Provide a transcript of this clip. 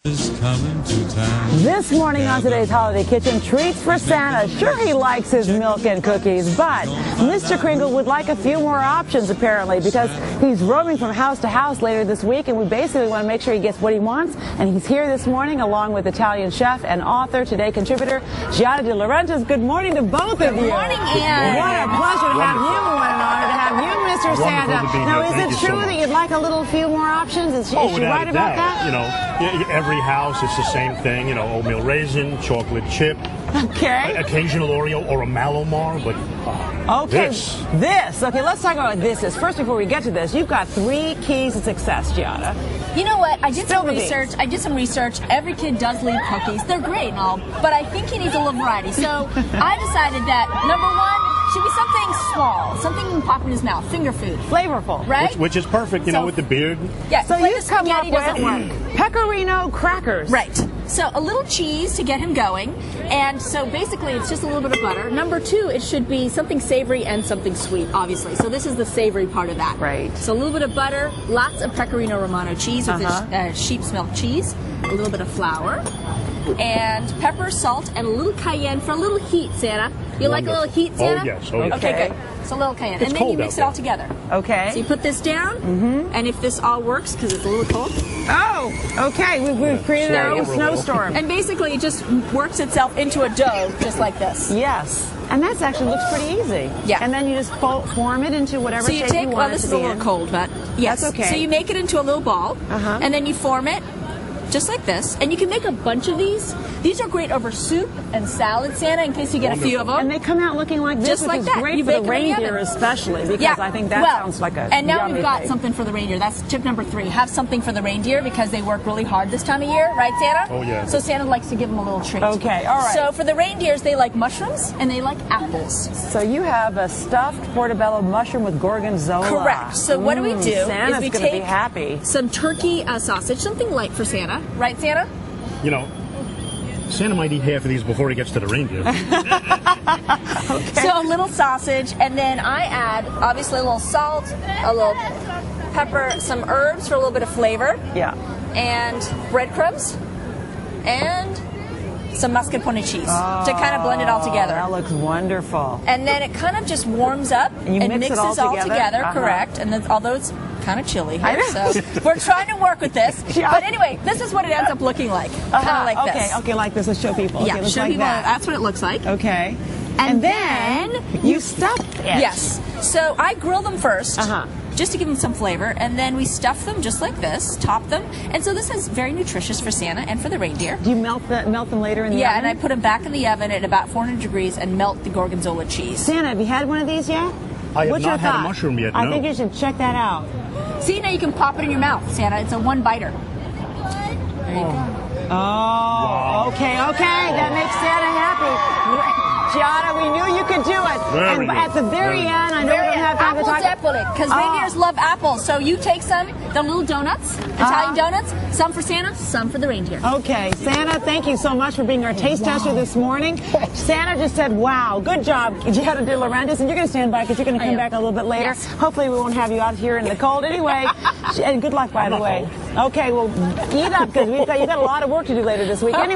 Is coming to town. This morning on today's Holiday Kitchen, treats for Santa. Sure, he likes his milk and cookies, but Mr. Kringle would like a few more options, apparently, because he's roaming from house to house later this week, and we basically want to make sure he gets what he wants. And he's here this morning along with Italian chef and author, Today contributor, Giada de Laurentiis. Good morning to both of you. Good morning, Ann. What a pleasure to have you. What an honor to have you, Mr. Santa. Now, is it true that you'd like a few more options? Is she right about that? You know, every house is the same thing. You know, oatmeal raisin, chocolate chip. Okay. Occasional Oreo or a Malomar, but okay, this. Okay, let's talk about what this is. First, before we get to this, you've got 3 keys to success, Giada. You know what? I did some research. Every kid does leave cookies. They're great and all, but I think he needs a little variety. So I decided that number 1 should be something small, something you can pop in his mouth, finger food, flavorful, right? Which is perfect, you know, with the beard. Yeah. So you've come up doesn't work. with pecorino crackers, right? So a little cheese to get him going, and so basically it's just a little bit of butter. Number 2, it should be something savory and something sweet, obviously. So this is the savory part of that. Right. So a little bit of butter, lots of pecorino romano cheese with sheep's milk cheese, a little bit of flour, and pepper, salt, and a little cayenne for a little heat, Santa. You like a little heat, Santa? Oh, yes. Oh, yes. Okay, good. So a little cayenne. It's and then cold you mix it out all together. Okay. So you put this down, and if this all works, because it's a little cold. Oh, okay. We've created our own snowstorm. And basically it just works itself into a dough, just like this. Yes. And that actually looks pretty easy. Yeah. And then you just form it into whatever shape you want it to be. Well, this is a little cold, but yes. That's okay. So you make it into a little ball, and then you form it just like this. And you can make a bunch of these. These are great over soup and salad, Santa, in case you get a few of them. And they come out looking like this, just which like is that. great You for the bake them in the reindeer oven. especially, because I think that sounds like a And now yummy we've got thing. something for the reindeer. That's tip number 3. Have something for the reindeer because they work really hard this time of year, right, Santa? Oh, yeah. So Santa likes to give them a little treat. Okay, all right. So for the reindeers, they like mushrooms and they like apples. So you have a stuffed portobello mushroom with gorgonzola. Correct. So what do we do? Santa's is we going to be take happy. some turkey sausage, something light for Santa, right, Santa? You know, Santa might eat half of these before he gets to the reindeer. Okay. So a little sausage, and then I add, obviously, a little salt, a little pepper, some herbs for a little bit of flavor. Yeah. And breadcrumbs, and some mascarpone cheese to kind of blend it all together. That looks wonderful. And then it kind of just warms up And you mixes all together, correct. And then, although it's kind of chilly here, so we're trying to work with this. Yeah. But anyway, this is what it ends up looking like. Kind of like this. Okay, like this. Let's show people. Yeah, okay, show like people. that. That's what it looks like. Okay. And then you stuff it. Yes. So I grill them first. Just to give them some flavor, and then we stuff them just like this, top them, and so this is very nutritious for Santa and for the reindeer. Do you melt them later in the oven? Yeah, and I put them back in the oven at about 400 degrees and melt the gorgonzola cheese. Santa, have you had one of these yet? I have What's your not had a thought? mushroom yet, I no. think you should check that out. See, now you can pop it in your mouth, Santa. It's a one-biter. There you go. Oh, wow. Okay. That makes Santa happy. Giada, we knew you could do it. Very and good. at the very end, I know we don't have time to talk. Because reindeers love apples. So you take some, the little donuts, Italian donuts, some for Santa, some for the reindeer. Okay, Santa, thank you so much for being our taste tester this morning. Santa just said, wow, good job, Giada de Laurentiis, and you're going to stand by because you're going to come back a little bit later. Yes. Hopefully we won't have you out here in the cold anyway. And good luck, by the way. Okay, well, eat up because you got a lot of work to do later this week. Anyway.